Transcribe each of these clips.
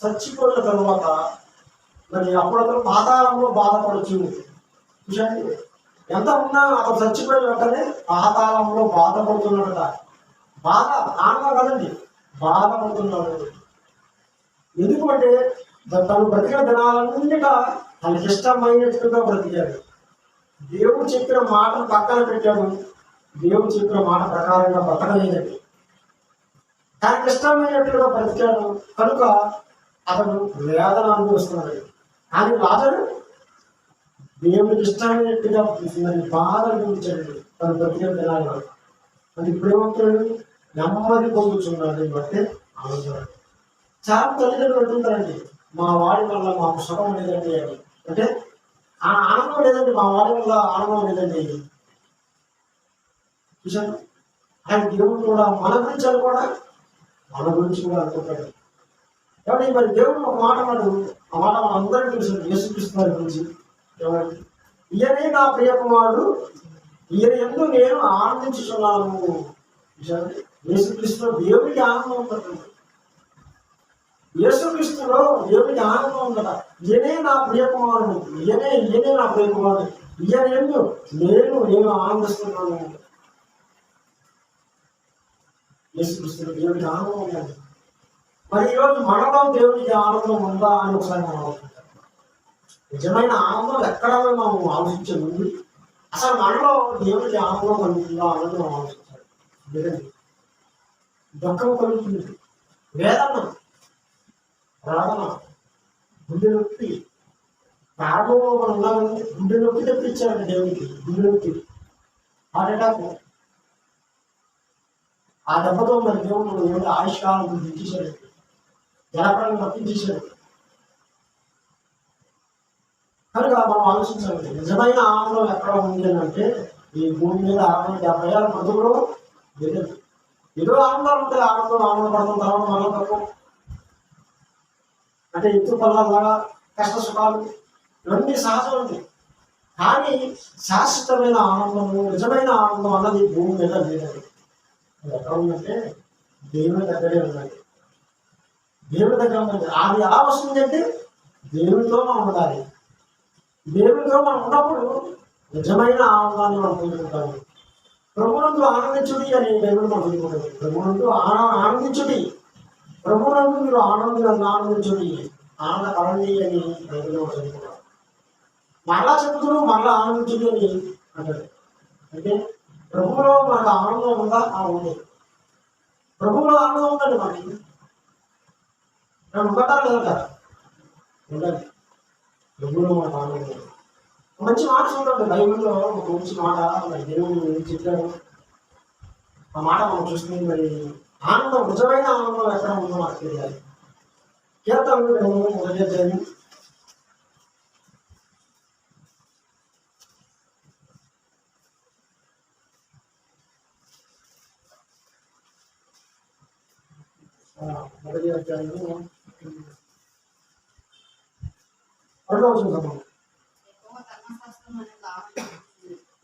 చచ్చిపోయిన తర్వాత మరి అప్పుడు పాతాళంలో బాధపడచ్చు. చూసండి, ఎంత ఉన్నా అతను చచ్చిపోయిన వెంటనే పాతాళంలో బాధపడుతున్నాడట. బాధ ఆనందం కదండి, బాధపడుతున్నాడు. ఎందుకంటే తను బ్రతికిన దినాలన్నిటా తనకి ఇష్టమైనట్టుగా బ్రతికాడు. దేవుడు చెప్పిన మాటను పక్కన పెట్టాడు. దేవుడు చెప్పిన మాట ప్రకారంగా బ్రతకలేదండి. తనకి ఇష్టమైనట్టుగా బ్రతికాడు కనుక అతను వేదన అనుభవిస్తున్నాడు. కానీ లాజరు దేవుడికి ఇష్టమైనట్టుగా మరి బాధ అనిపించాడు తను బ్రతికిన దినాలు. అది ఇప్పుడేమవుతున్నాడు, నెమ్మది పొందుతున్నాడు బట్టి ఆనందం. చాలా తల్లిదండ్రులు అంటుంటారండి, మా వాడి వల్ల మాకు సుఖం లేదండి అని. అంటే ఆ ఆనందం లేదండి, మా వాడి వల్ల ఆనందం లేదండి. చూసాను, ఆయన దేవుడు కూడా మన గురించి అని కూడా మన గురించి కూడా అనుకుంటాడు. కాబట్టి మరి దేవుడు ఒక మాట అన్నాడు, ఆ మాట మన అందరికీ తెలుసు. యేసుక్రీస్తు వారి గురించి ఏమంటే, ఈయనే నా ప్రియ కుమారుడు, ఈయన యందు నేను ఆనందించుచున్నాను. యేసుక్రీస్తులో దేవుడికి ఆనందం ఉంటుంది. యేసుక్రీస్తులో దేవుడికి ఆనందం ఉందట. ఈయనే నా ప్రియ కుమారుడు, ఈయనే నా ప్రియ కుమారుడు, ఈయన యందు నేను ఆనందిస్తున్నాను. యేసుక్రీస్తులో దేవుడికి ఆనందం ఉందండి. మరి ఈరోజు మనలో దేవుడికి ఆనందం ఉందా అని ఒకసారి మనం ఆలోచించాలి. నిజమైన ఆనందం ఎక్కడ మనం ఆలోచించే ముందు అసలు మనలో దేవుడికి ఆనందం కలుగుతుందా అన్నది మనం ఆలోచించాలి. లేదండి, దుఃఖం కలుగుతుంది, వేదన, ప్రార్థన, గుండె నొప్పి. ప్రారంభంలో మనం ఉన్నామని గుండె నొప్పి తెప్పించారండి దేవుడికి. గుండె నొప్పి, హార్ట్ అటాక్. ఆ దెబ్బతో మరి దేవుడు ఆయుష్కాలం దించేశాడు, జలప్రాణం తప్పించేశాడు. కనుక మనం ఆలోచించాలి, నిజమైన ఆనందం ఎక్కడ ఉంది అని అంటే ఈ భూమి మీద 60-70 ఏళ్ళ బతుకులో లేదండి. ఏదో ఆనందాలు ఉంటాయి, ఆనందపడతాం, తర్వాత మళ్ళీ తక్కువ. అంటే ఎత్తు పల్లాగా కష్ట సుఖాలు ఇవన్నీ సహజం ఉంది. కానీ శాశ్వతమైన ఆనందము, నిజమైన ఆనందం అన్నది భూమి మీద లేదండి. ఎక్కడ ఉందంటే దేవుని దగ్గరే ఉందండి. దేవుని దగ్గర ఉందండి. అది ఎలా వస్తుంది అంటే దేవునితో మనం ఉండాలి. దేవునితో మనం ఉన్నప్పుడు నిజమైన ఆనందాన్ని మనం పొందుకుంటాము. ప్రభువునందు ఆనందించుడి అని దేవుడు మనం పొందుకుంటాం. ప్రభువునందు ఆనందించుడి, ప్రభువునందు మీరు ఆనందించుడి, ఆనంద కలండి అని దేవుడు మనం చదువుకుంటాం. మరలా చెబుతూ మరలా ఆనందించుడి అని అంటాడు. అంటే ప్రభువులో మనకు ఆనందం ఉందా? ఉంది. ప్రభువులో ఆనందం ఉందండి మనకి. ఒకటారు లేదు కదా, ఉండండి. ప్రభువులో మనకు ఆనందం. మంచి మాట చూడండి, బైబిల్లో ఒక మంచి మాట మరి దేవుడు చెప్పారు. ఆ మాట మనం చూస్తుంది. మరి ఆనందం, నిజమైన ఆనందం ఎక్కడ ఉందో మనకు తెలియాలి. కీర్తనలు 1వ అధ్యాయం 2వ అధ్యాయంలో 2వ వచనం.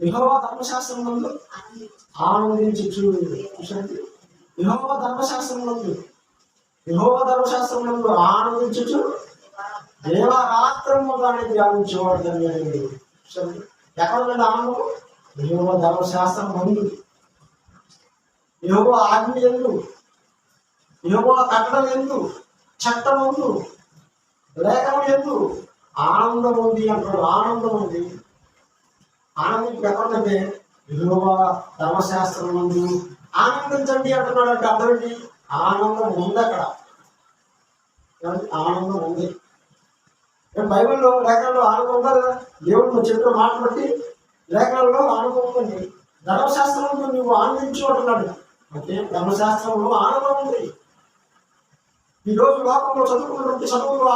యెహోవా ధర్మశాస్త్రమునందు ఆనందించుచు. యెహోవా ధర్మశాస్త్రమునందు ఆనందించుచు దేవరాత్రము దాన్ని ధ్యానించేవాడు ధన్యుడు. ఎక్కడ ఉందండి ఆనందం? యెహోవా ధర్మశాస్త్రం ముందు, యెహోవా ఆజ్ఞ ఎందు, యెహోవా కట్టడం ఎందు, చట్టం ఎందు, లేఖనం ఎందు ఆనందం ఉంది అంటాడు. ఆనందం ఉంది. ఆనందం ఎక్కడంటే యెహోవా ధర్మశాస్త్రం ముందు ఆనందించండి అంటున్నాడు. అంటే అర్థం ఏంటి? ఆనందం ఉంది అక్కడ, ఆనందం ఉంది. బైబిల్లో లేఖనాల్లో ఆనందం ఉందా కదా? దేవుడు చెప్పిన మాట బట్టి లేఖనాల్లో ఆనందం ఉందండి. ధర్మశాస్త్రంలో నువ్వు ఆనందించు అంటున్నాడు. అంటే ధర్మశాస్త్రంలో ఆనందం ఉంది. ఈరోజు లోకంలో చదువుకున్నటువంటి చదువులో